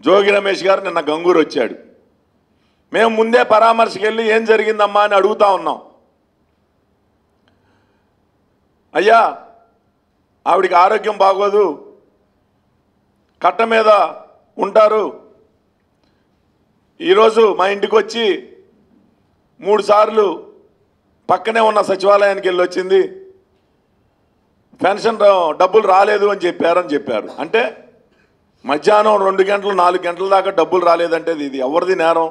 జోగి రమేష్ గారు నిన్న గంగూరు వచ్చాడు. మేము ముందే పరామర్శకి వెళ్ళి ఏం జరిగిందమ్మా అని అడుగుతా ఉన్నాం. అయ్యా ఆవిడికి ఆరోగ్యం బాగోదు, కట్ట మీద ఉంటారు, ఈరోజు మా ఇంటికి వచ్చి 3 సార్లు పక్కనే ఉన్న సచివాలయానికి వెళ్ళి వచ్చింది, పెన్షన్ డబ్బులు రాలేదు అని చెప్పారు. అంటే మధ్యాహ్నం 2 గంటలు 4 గంటల దాకా డబ్బులు రాలేదంటే ఇది ఎవరిది నేరం?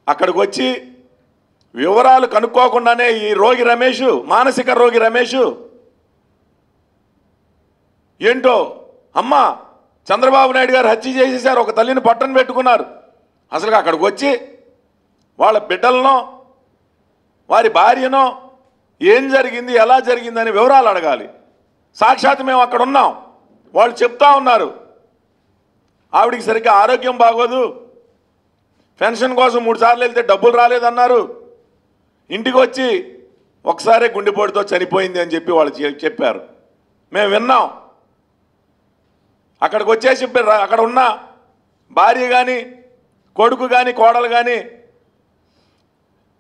అక్కడికి వచ్చి వివరాలు కనుక్కోకుండానే ఈ రోగి రమేష్, మానసిక రోగి రమేష్ ఏంటో అమ్మ చంద్రబాబు నాయుడు గారు హత్య చేసేసారు, ఒక తల్లిని పట్టణ పెట్టుకున్నారు. అసలు అక్కడికి వచ్చి వాళ్ళ బిడ్డలనో వారి భార్యనో ఏం జరిగింది, ఎలా జరిగిందని వివరాలు అడగాలి. సాక్షాత్ మేము అక్కడ ఉన్నాం, వాళ్ళు చెప్తా ఉన్నారు ఆవిడికి సరిగ్గా ఆరోగ్యం బాగోదు, పెన్షన్ కోసం 3 సార్లు వెళ్తే డబ్బులు రాలేదన్నారు, ఇంటికి వచ్చి ఒకసారి గుండెపోటుతో చనిపోయింది అని చెప్పి వాళ్ళు చెప్పారు. మేము విన్నాం. అక్కడికి వచ్చేసి అక్కడ ఉన్న భార్య కానీ కొడుకు కానీ కోడలు కానీ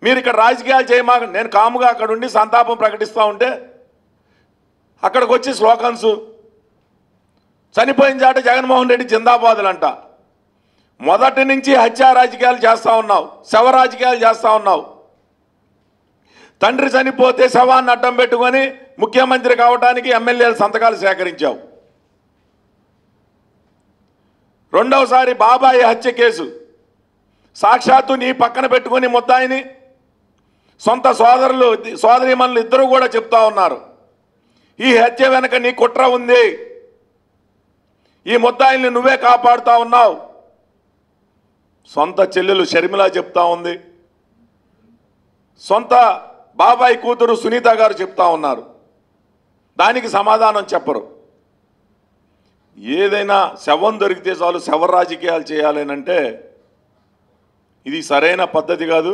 మీరు ఇక్కడ రాజకీయాలు చేయమాక, నేను కాముగా అక్కడ ఉండి సంతాపం ప్రకటిస్తూ ఉంటే అక్కడికి వచ్చి స్లోకన్స్, చనిపోయిన చాట జగన్మోహన్ రెడ్డి జిందాబాదులంట. మొదటి నుంచి హత్యా రాజకీయాలు చేస్తూ ఉన్నావు, శవ రాజకీయాలు చేస్తూ ఉన్నావు. తండ్రి చనిపోతే శవాన్ని అడ్డం పెట్టుకొని ముఖ్యమంత్రి కావడానికి ఎమ్మెల్యేల సంతకాలు సేకరించావు. రెండవసారి బాబాయి హత్య కేసు సాక్షాత్తు నీ పక్కన పెట్టుకొని ముద్దాయిని సొంత సోదరీమణులు ఇద్దరు కూడా చెప్తా ఉన్నారు ఈ హత్య వెనక నీ కుట్ర ఉంది, ఈ ముద్దాయిల్ని నువ్వే కాపాడుతా ఉన్నావు. సొంత చెల్లెలు షర్మిల చెప్తా ఉంది, సొంత బాబాయి కూతురు సునీత గారు చెప్తా ఉన్నారు. దానికి సమాధానం చెప్పరు. ఏదైనా శవం దొరికితే చాలు శవ రాజకీయాలు చేయాలనంటే ఇది సరైన పద్ధతి కాదు.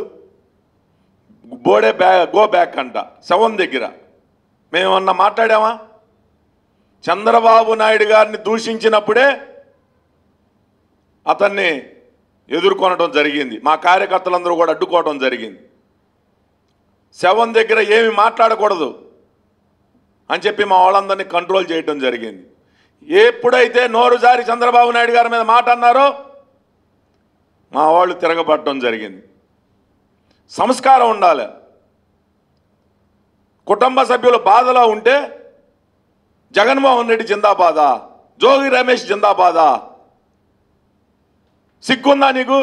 గో బ్యాక్ అంట శవం దగ్గర. మేమన్నా మాట్లాడామా? చంద్రబాబు నాయుడు గారిని దూషించినప్పుడే అతన్ని ఎదుర్కొనడం జరిగింది, మా కార్యకర్తలందరూ కూడా అడ్డుకోవడం జరిగింది. శవం దగ్గర ఏమి మాట్లాడకూడదు అని చెప్పి మా వాళ్ళందరినీ కంట్రోల్ చేయడం జరిగింది. ఎప్పుడైతే నోరు జారి చంద్రబాబు నాయుడు గారి మీద మాట అన్నారో మా వాళ్ళు తిరగబడటం జరిగింది. సంస్కారం ఉండాలి. కుటుంబ సభ్యులు బాధలో ఉంటే జగన్మోహన్ రెడ్డి జిందాబాదా, జోగి రమేష్ జిందాబాదా? సిగ్గుందా నీకు?